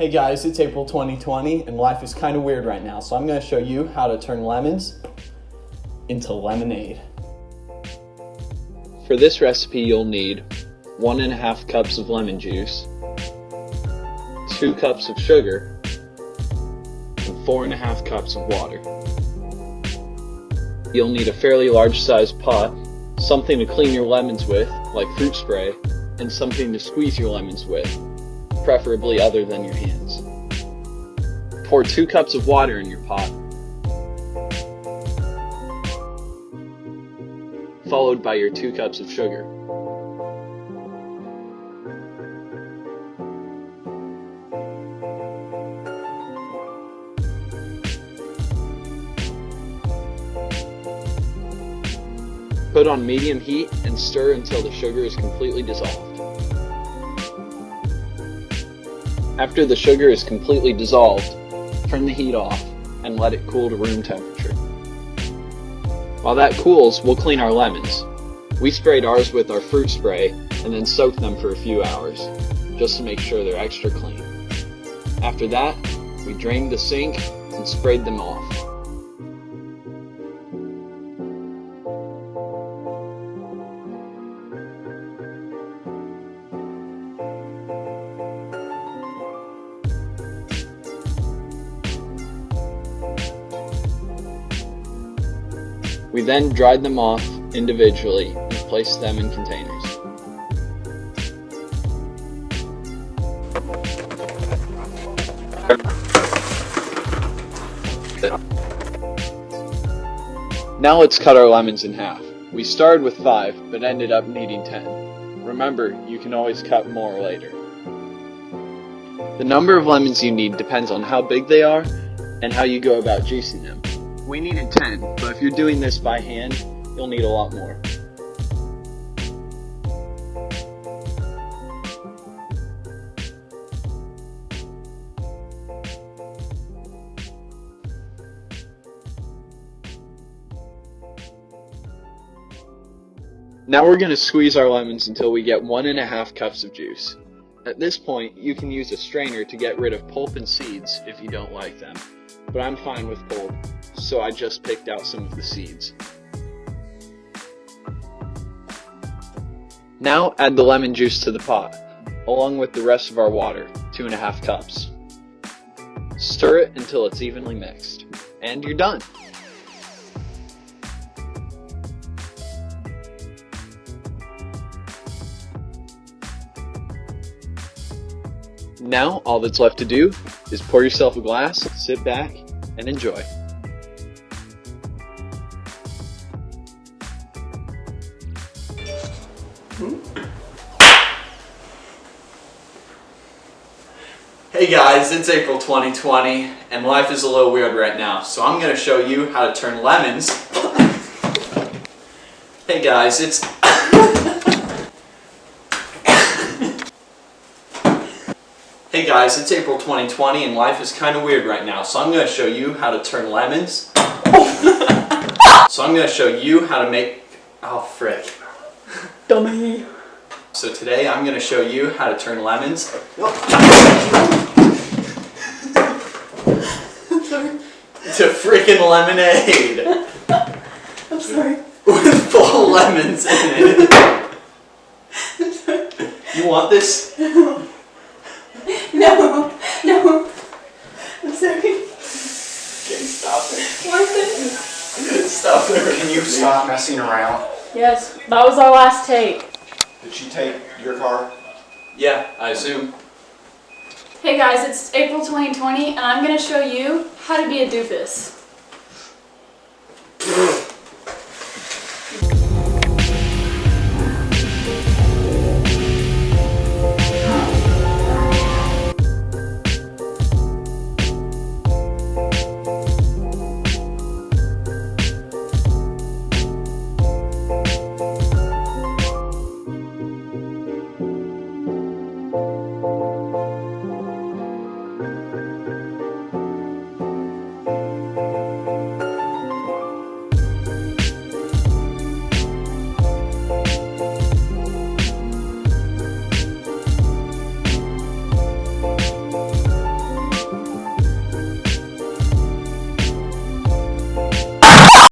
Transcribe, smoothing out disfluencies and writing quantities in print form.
Hey guys, it's April 2020 and life is kind of weird right now, so I'm going to show you how to turn lemons into lemonade. For this recipe you'll need 1.5 cups of lemon juice, 2 cups of sugar, and 4.5 cups of water. You'll need a fairly large sized pot, something to clean your lemons with, like fruit spray, and something to squeeze your lemons with, preferably other than your hands. Pour 2 cups of water in your pot, followed by your 2 cups of sugar. Put on medium heat and stir until the sugar is completely dissolved. After the sugar is completely dissolved, turn the heat off and let it cool to room temperature. While that cools, we'll clean our lemons. We sprayed ours with our fruit spray and then soaked them for a few hours, just to make sure they're extra clean. After that, we drained the sink and sprayed them off. We then dried them off individually and placed them in containers. Now let's cut our lemons in half. We started with 5, but ended up needing 10. Remember, you can always cut more later. The number of lemons you need depends on how big they are and how you go about juicing them. We needed 10, but if you're doing this by hand, you'll need a lot more. Now we're going to squeeze our lemons until we get 1.5 cups of juice. At this point, you can use a strainer to get rid of pulp and seeds if you don't like them, but I'm fine with pulp, so I just picked out some of the seeds. Now add the lemon juice to the pot, along with the rest of our water, 2.5 cups. Stir it until it's evenly mixed, and you're done! Now all that's left to do is pour yourself a glass, sit back, and enjoy. Hey guys, it's April 2020 and life is a little weird right now, so I'm going to show you how to turn lemons. Hey guys, it's Hey guys, it's April 2020 and life is kind of weird right now, so I'm going to show you how to turn lemons. So I'm going to show you how to make... Oh frick. Dummy. So today I'm going to show you how to turn lemons to freaking lemonade. I'm sorry. With full lemons in it. I'm sorry. You want this? No. No. I'm sorry. Okay, stop it. Why couldn't Stop it. Can you stop messing around? Yes, that was our last take. Did she take your car? Yeah, I assume. Hey guys, it's April 2020 and I'm going to show you how to be a doofus.